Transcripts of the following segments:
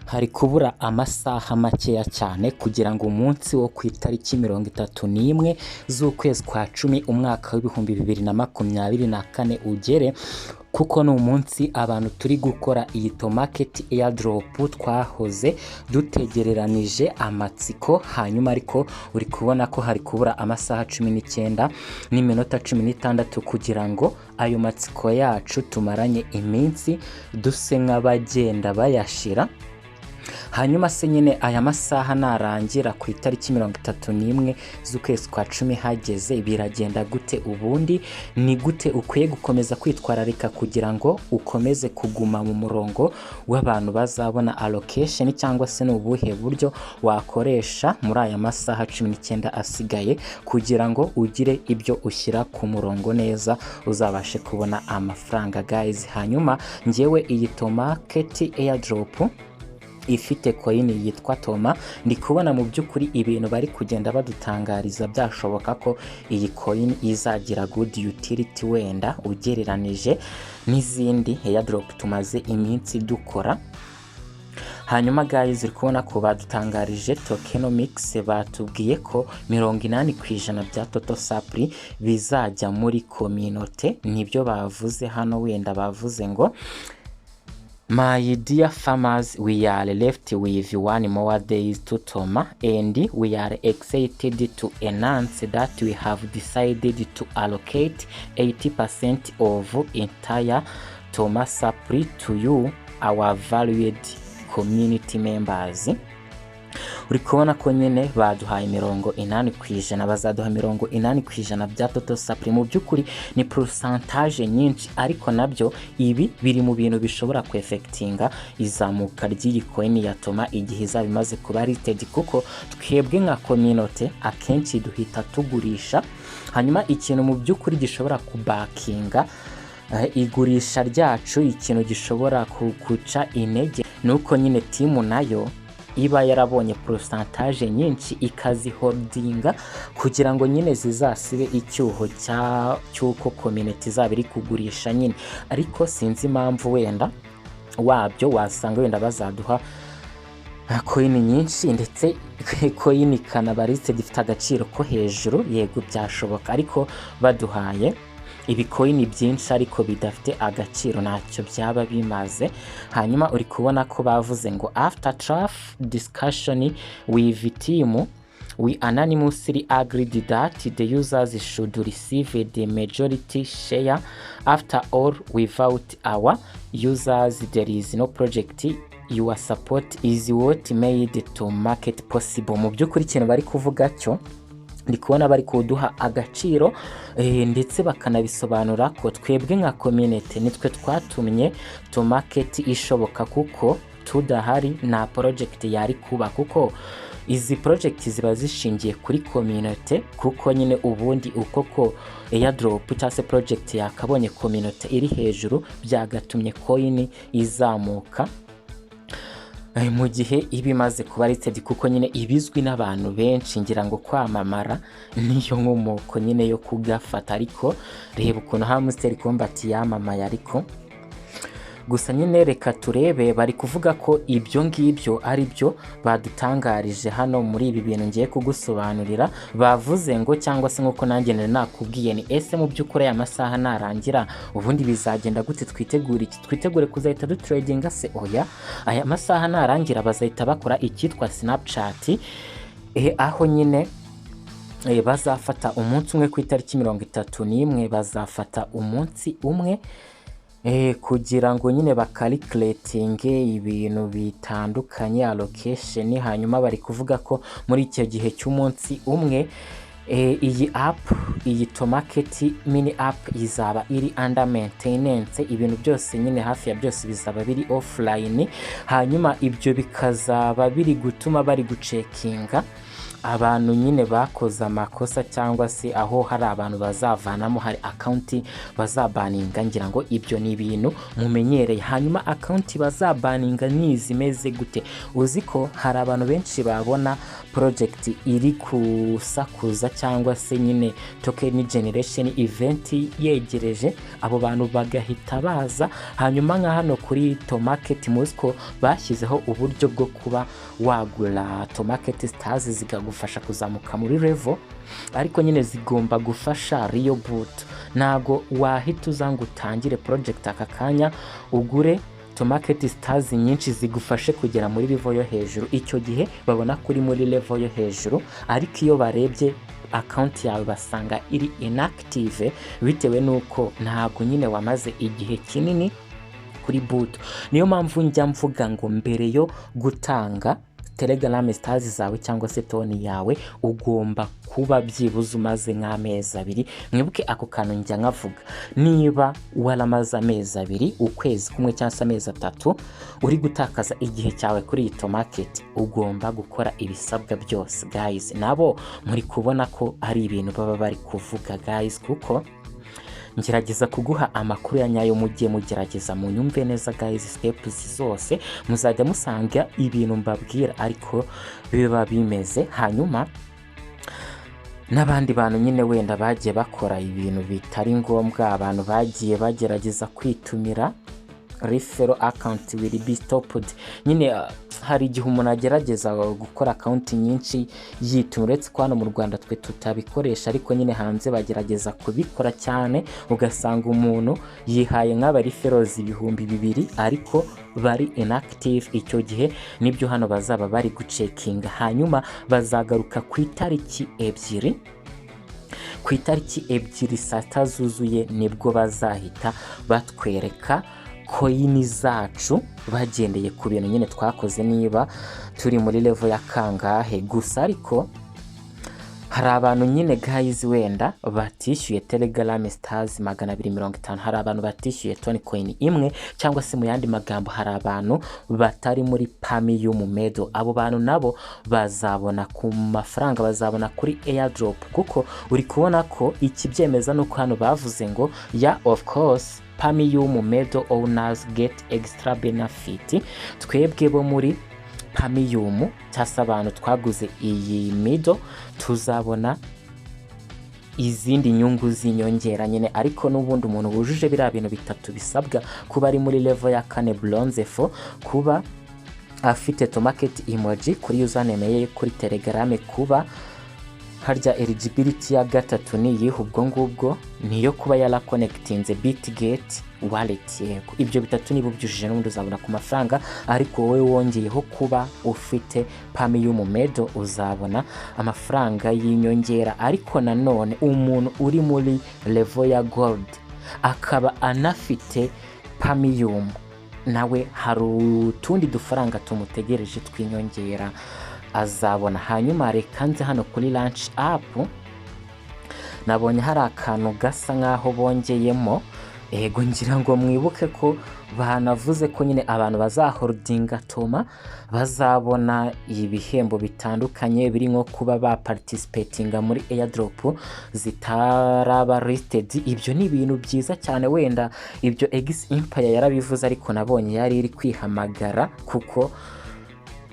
hari kubura amasaha makeya cyane kugira ngo umunsi wo ku itariki 31 z'ukwezi kwa 10 umwaka w'ibihumbi 2024 ugere, kuko no munsi abantu turi gukora iyi Tomarket Airdrop twahoze dutegereranije amatsiko. Hanyuma ariko uri kubona ko hari kubura amasaha 19 n'iminota 16 kugira ngo ayo matsiko yacu tumaranye iminsi duse nk'abagenda bayashira. Hanyuma se nyine aya masaha narangira ku itariki 31 z'ukwezi kwa 10 hageze, biragenda gute? Ubundi ni gute ukwiye gukomeza kwitwararika kugira ngo ukomeze kuguma mu murongo w'abantu bazabona allocation, cyangwa se n'ubuhe buryo wakoresha muri aya masaha 19 asigaye kugira ngo ugire ibyo ushyira ku murongo neza uzabashe kubona amafaranga guys. Hanyuma ngewe iyi Tomarket Airdrop ifite coin yitwa Toma, ndi kubona mu by'ukuri ibintu bari kugenda badutangariza byashoboka ko iyi coin izagira good utility wenda ugereranije n'izindi airdrop tumaze iminsi dukora. Hanyuma guys, uri kubona ko badutangarije tokenomics, batubwiye ko 80% bya total supply bizajya muri community. Nibyo bavuze hano, wenda bavuze ngo my dear farmers, we are left with one more days to Toma, and we are excited to announce that we have decided to allocate 80% of entire Toma supply to you, our valued community members. Uri kubona ko nyine baduhaye 80%, bazaduha 80% bya total supply. Mu by'ukuri ni percentage nyinshi, ariko nabyo ibi biri mu bintu bishobora ku affectinga izamuka ry'iyi coin ya Toma igihe izaba imaze kuba listed, kuko twebwe nka community akenshi duhita tugurisha. Hanyuma ikintu mu by'ukuri gishobora kubakinga igurisha ryacu, ikintu gishobora kuguca intege, nuko nyine timu nayo iba yarabonye percentage nyinshi ikaziholdinga kugira ngo nyine zizasibe icyuho cy'uko community zabiri kugurisha nyine. Ariko sinzi impamvu wenda wabyo wasanga wenda bazaduha coin nyinshi, ndetse coin kanabaritse gifite agaciro ko hejuru. Yego byashoboka, ariko baduhaye ibikoini byinshi ariko bidafite agaciro ntacyo byaba bimaze. Hanyuma uri kubona ko bavuze ngo after tough discussion with team, we unanimously agreed that the users should receive the majority share. After all, without our users there is no project. Your support is what made Tomarket possible. Mu by'ukuri ikintu bari kuvuga cyo ndi kubona bari kuduha agaciro, ndetse bakanabisobanura ko twebwe nka community nitwe twatumye Tomarket ishoboka, kuko tudahari na project yari kuba, kuko izi project ziba zishingiye kuri community. Kuko nyine ubundi uko ko airdrop cyangwa se project yakabonye community iri hejuru, byagatumye coin izamuka mu gihe ibimaze kuba listed, kuko nyine ibizwi n'abantu benshi. Ngira ngo kwamamara niyo nkomoko nyine yo kugafata. Ariko reba ukuntu Hamster Combat yamamaye. Ariko gusa nyine reka turebe, bari kuvuga ko ibyo ngibyo ari byo badutangarije hano muri ibi bintu ngiye kugusobanurira. Bavuze ngo, cyangwa se nkuko nanjye nakubwiye, ni ese mu by'ukuri aya masaha narangira ubundi bizagenda gute? Twitegure kuzahita dutradinga se? Oya, aya masaha narangira bazahita bakora icyitwa Snapchat, aho nyine bazafata umunsi umwe ku itariki 31, bazafata umunsi umwe kugira ngo nyine bakalculatinge ibintu bitandukanye allocation. Hanyuma bari kuvuga ko muri icyo gihe cy'umunsi umwe iyi app, iyi Tomarket mini app izaba iri under maintenance. Ibintu byose nyine hafi ya byose bizaba biri offline. Hanyuma ibyo bikazaba biri gutuma bari gucekinga abantu nyine bakoze amakosa cyangwa se aho hari abantu bazavanamo hari account bazabaninga, ngira ngo ibyo ni ibintu mumenyereye. Hanyuma account bazabaninga ni zimeze gute? Uzi ko hari abantu benshi babona project iri kusakuza cyangwa se nyine token generation event yegereje, abo bantu bagahita baza. Hanyuma nka hano kuri Tomarket muzi ko bashyizeho uburyo bwo kuba wagura Tomarket stars zikagufasha kuzamuka muri level, ariko nyine zigomba gufasha Rio boot. Ntago wahita uzanga utangire project aka kanya ugure Tomarket stars nyinshi zigufashe kugera muri level yo hejuru, icyo gihe babona kuri muri level yo hejuru, ariko iyo barebye account yawe basanga iri inactive bitewe nuko ntago nyine wamaze igihe kinini kuri boot. Niyo mpamvu njya mvuga ngo mbere yo gutanga Telegram stars zawe cyangwa se toni yawe ugomba kuba byibuze umaze nk'amezi 2. Mwibuke ako kantu njya nkavuga, niba waramaze amezi 2, ukwezi kumwe cyangwa se amezi 3 uri gutakaza igihe cyawe kuri iyi Tomarket, ugomba gukora ibisabwa byose guys. Nabo muri kubona ko ari ibintu baba bari kuvuga guys, kuko ngerageza kuguha amakuru ya nyayo, mujye mugerageza munyumve neza guys, steps zose muzajya musanga ibintu mbabwira ariko biba bimeze. Hanyuma n'abandi bantu nyine wenda bagiye bakora ibintu bitari ngombwa, abantu bagiye bagerageza kwitumira referral account will be stopped. Nyine hari igihe umuntu agerageza gukora account nyinshi yitumira, uretse ko hano mu Rwanda twe tutabikoresha, ariko nyine hanze bagerageza kubikora cyane, ugasanga umuntu yihaye nk'aba referrals 2,000 ariko bari inactive. Icyo gihe nibyo hano bazaba bari gucekinga, hanyuma bazagaruka ku itariki 2. Ku itariki 2 saa 6 zuzuye nibwo bazahita batwereka coin zacu bagendeye ku bintu nyine twakoze, niba turi muri level ya kangahe gusa. Ariko hari abantu nyine guys wenda batishyuye Telegram stars 250, hari abantu batishyuye toni coin imwe, cyangwa se mu yandi magambo hari abantu batari muri Premium Medal. Abo bantu nabo bazabona ku mafaranga bazabona kuri Airdrop, kuko uri kubona ko ikibyemeza nuko hano bavuze ngo yeah of course Premium Medal owners get extra benefit. Twebwe bo muri Premium cyasa abantu twaguze iyi medal tuzabona izindi nyungu z'inyongera nyine, ariko n'ubundi umuntu wujuje biriya bintu bitatu bisabwa, kuba ari muri level ya 4 bronze 4, kuba afite Tomarket emoji kuri username ye kuri Telegram, kuba harya eligibility ya 3 ni yihe ubwo ngubwo niyo kuba yara connectinze Bitget wallet yego. Ibyo bitatu nibo byujuje n'undi uzabona ku mafaranga, ariko wowe wongeyeho kuba ufite Premium Medal uzabona amafaranga y'inyongera. Ariko nanone umuntu uri muri level ya gold akaba anafite Premium, nawe hari utundi dufaranga tumutegereje twinyongera azabona. Hanyuma reka nze hano kuri launch app, nabonye hari akantu gasa nkaho bongeyemo. Ego ngira ngo mwibuke ko banavuze ko nyine abantu bazaholdinga Toma bazabona ibihembo bitandukanye, biri nko kuba ba participatinga muri Airdrop zitaraba listed. Ibyo ni ibintu byiza cyane, wenda ibyo X Empire yarabivuze, ariko nabonye yari iri kwihamagara, kuko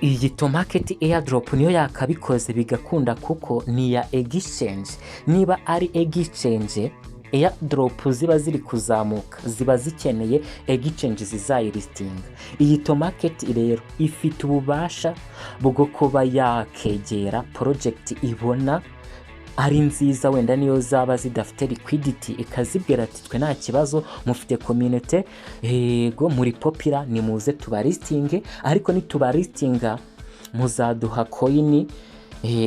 iyi Tomarket Airdrop niyo yakabikoze bigakunda, kuko ni ya exchange. Niba ari exchange, Airdrop ziba ziri kuzamuka, ziba zikeneye exchange zizayilistinga. Iyi Tomarket rero ifite ububasha bwo kuba yakegera project ibona ari nziza, wenda niyo zaba zidafite liquidity, ikazibwira ati twe nta kibazo, mufite community yego muri popular, ni muze tubalistinge, ariko ni tubalistinga muzaduha coin.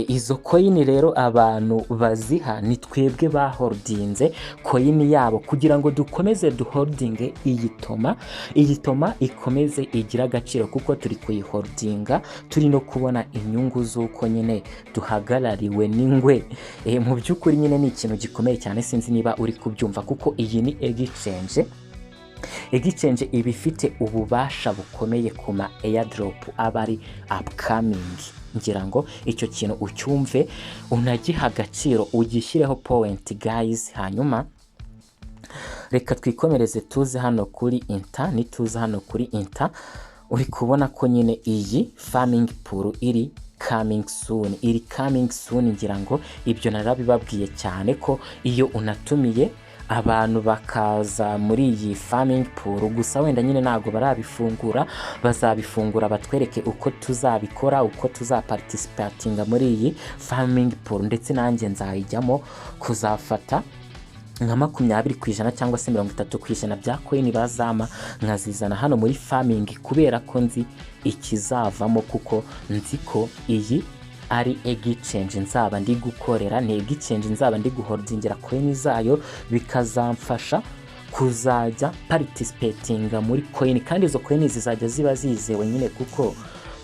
Izo coin rero abantu baziha ni twebwe baholdinze coin yabo, kugira ngo dukomeze duholdinge iyi Toma ikomeze igira agaciro, kuko turi kuyiholdinga turi no kubona inyungu z'uko nyine duhagarariwe n'ingwe. Mu by'ukuri nyine ni ikintu gikomeye cyane, sinzi niba uri kubyumva, kuko iyi ni exchange exchange iba ifite ububasha bukomeye ku ma airdrop aba ari upcoming. Ngira ngo icyo kintu ucyumve unagiha agaciro ugishyireho point guys. Hanyuma reka twikomereze tuze hano kuri inta. Nituze hano kuri inta uri kubona ko nyine iyi farming pool iri coming soon. Ngira ngo ibyo narabibabwiye cyane ko iyo unatumiye abantu bakaza muri iyi farming pool, gusa wenda nyine ntago barabifungura, bazabifungura batwereke uko tuzabikora, uko tuzaparticipatinga muri iyi farming pool, ndetse nanjye nzayijyamo kuzafata nka 20% cyangwa se 30% bya coin bazama nkazizana hano muri farming, kubera ko nzi ikizavamo, kuko nzi ko iyi ari exchange nzaba ndi gukorera, ni exchange nzaba ndi guholdingira coin zayo, bikazamfasha kuzajya participatinga muri coin, kandi izo coin zizajya ziba zizewe nyine kuko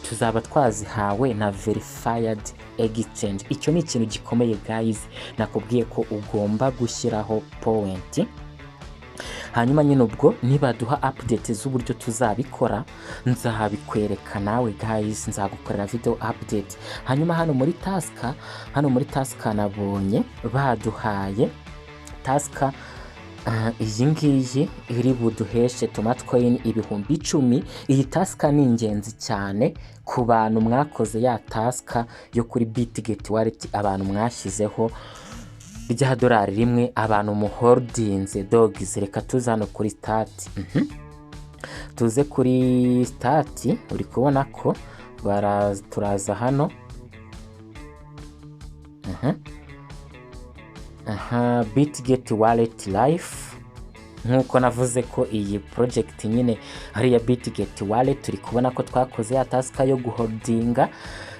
tuzaba twazihawe na verified exchange. Icyo ni ikintu gikomeye guys, nakubwiye ko ugomba gushyiraho point. Hanyuma nyine ubwo nibaduha update z'uburyo tuzabikora nzabikwereka nawe guys, nzagukorera video update. Hanyuma hano muri task nabonye baduhaye task iyi ngiyi iri buduheshe tomato coin 10,000. Iyi task ni ingenzi cyane ku bantu mwakoze ya task yo kuri Bitget wallet, abantu mwashyizeho rya $1 abantu muholdinze dogs. Reka tuze hano kuri start. Tuze kuri start, uri kubona ko turaza hano. Bitget wallet life, nkuko navuze ko iyi project nyine ari ya Bitget wallet. Turi kubona ko twakoze ya task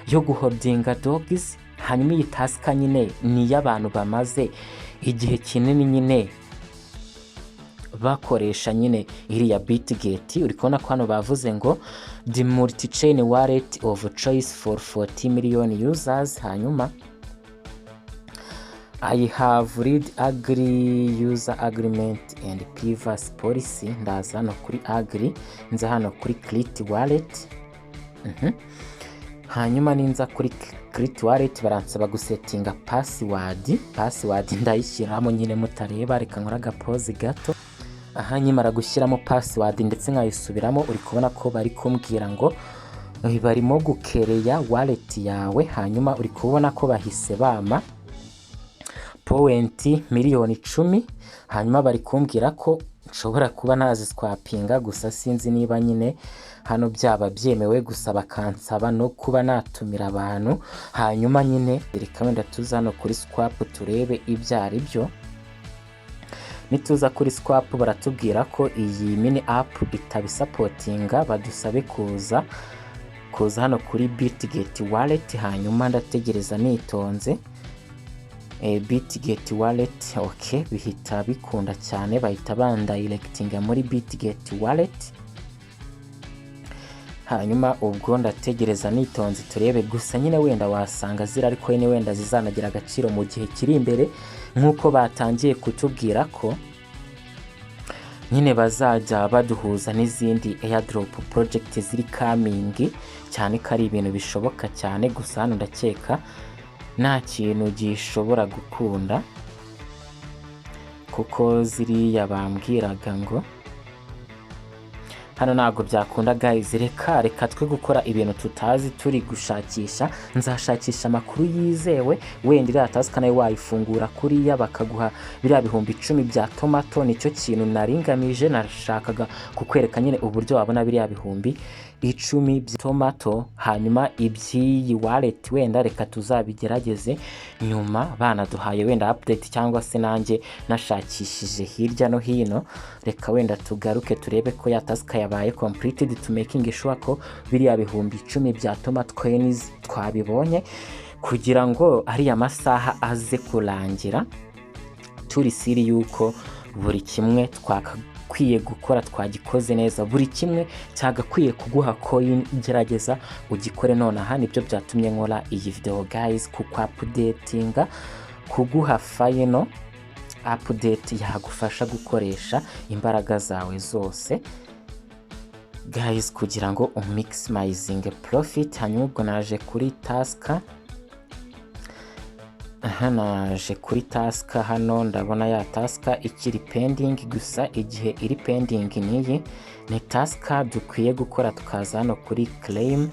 yo guholdinga dogs. Hanyuma iyi task nyine ni y'abantu bamaze igihe kinini nyine bakoresha nyine iri ya Bitget. Uri kubona ko hano bavuze ngo the multi-chain wallet of choice for 40 million users. Hanyuma I have read agree user agreement and privacy policy. Ndaza hano kuri agree, nza hano kuri create wallet. Hanyuma ninza kuri create wallet baransaba gusettinga password ndayishyiramo nyine mutareba, reka nkora pause gato. Nyimara gushyiramo password ndetse nkayisubiramo, uri kubona ko bari kumbwira ngo barimo gukereya wallet yawe. Hanyuma uri kubona ko bahise bama point 10,000,000. Hanyuma bari kumbwira ko nshobora kuba naziswapinga, gusa sinzi niba nyine hano byaba byemewe, gusa bakansaba no kuba natumira abantu. Hanyuma nyine reka wenda tuza hano kuri swap turebe ibyo ari byo. Nituza kuri swap baratubwira ko iyi mini app itabisapotinga, badusabe kuza hano kuri Bitget wallet. Hanyuma ndategereza nitonze. Bitget wallet, okay, bihita bikunda cyane, bahita bandirectinga muri Bitget wallet. Hanyuma ubwo ndategereza nitonze turebe, gusa nyine wenda wasanga zira ariko nyine wenda zizanagira agaciro mu gihe kiri imbere, nkuko batangiye kutubwira ko nyine bazajya baduhuza n'izindi airdrop project ziri coming, cyane ko ari ibintu bishoboka cyane. Gusa hano ndakeka nta kintu gishobora gukunda, kuko ziriya bambwiraga ngo hano ntago byakunda guys. Reka twe gukora ibintu tutazi turi gushakisha. Nzashakisha amakuru yizewe, wenda iriya task nayo wayifungura kuriya bakaguha biriya 10,000 bya tomato. Nicyo kintu naringamije, nashakaga kukwereka nyine uburyo wabona biriya 10,000 bya tomato. Hanyuma iby'iyi wallet wenda reka tuzabigerageze nyuma, banaduhaye wenda update cyangwa se nanjye nashakishije hirya no hino. Reka wenda tugaruke turebe ko ya task yabaye completed to making sure ko biriya 10,000 bya tomato coins twabibonye, kugira ngo ari amasaha aze kurangira turi siri yuko buri kimwe twakwiye gukora twagikoze neza. Buri kimwe cyagakwiye kuguha coin, gerageza ugikore nonaha. Nibyo byatumye nkora iyi video guys, kuko updatinga, kuguha final update yagufasha gukoresha imbaraga zawe zose guys kugira ngo maximizing profit. Hanyuma ubwo naje kuri task, naje kuri task hano ndabona ya task ikiri pending, gusa igihe iri pending niyi ni task dukwiye gukora. Tukaza hano kuri claim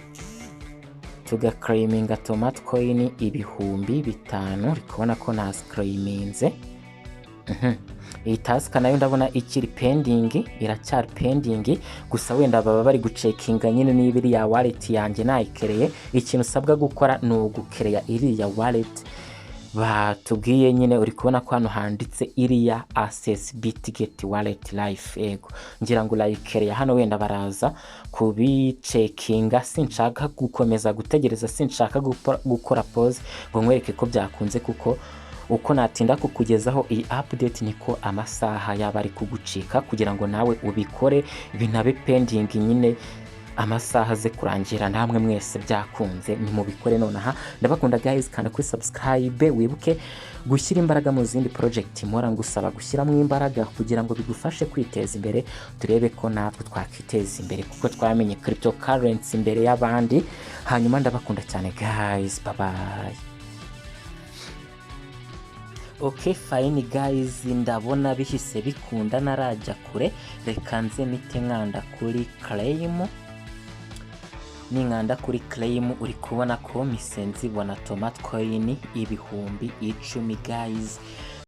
tugaclaiminga tomato coin 5,000, rikubona ko nasclaiminze. Iyi task nayo ndabona ikiri pending, iracyari pending, gusa wenda baba bari gucekinga nyine niba iri ya wallet yanjye nayikereye. Ikintu usabwa gukora ni ugukereya iri ya wallet batubwiye nyine. Uri kubona ko hano handitse iriya access Bitget wallet life, ego ngira ngo layikereya hano, wenda baraza kubicekinga. Sinshaka gukomeza gutegereza, sinshaka gukora pause ngo nkwereke ko byakunze, kuko uko natinda kukugezaho iyi update niko amasaha yaba ari kugucika, kugira ngo nawe ubikore binabe pending nyine amasaha ze kurangira. Namwe mwese byakunze ni mubikore nonaha. Ndabakunda guys, kandi kuri subscribe, wibuke gushyira imbaraga mu zindi project mpora ngusaba gushyiramo imbaraga kugira ngo bigufashe kwiteza imbere. Turebe ko natwe twakiteza imbere, kuko twamenye cryptocurrency imbere y'abandi. Hanyuma ndabakunda cyane guys, bye bye. Okay fine guys, ndabona bihise bikunda narajya kure. Reka nze mite nkanda kuri claim. Ninkanda kuri claim uri kubona ko misenzi bona tomato coin 10,000 guys.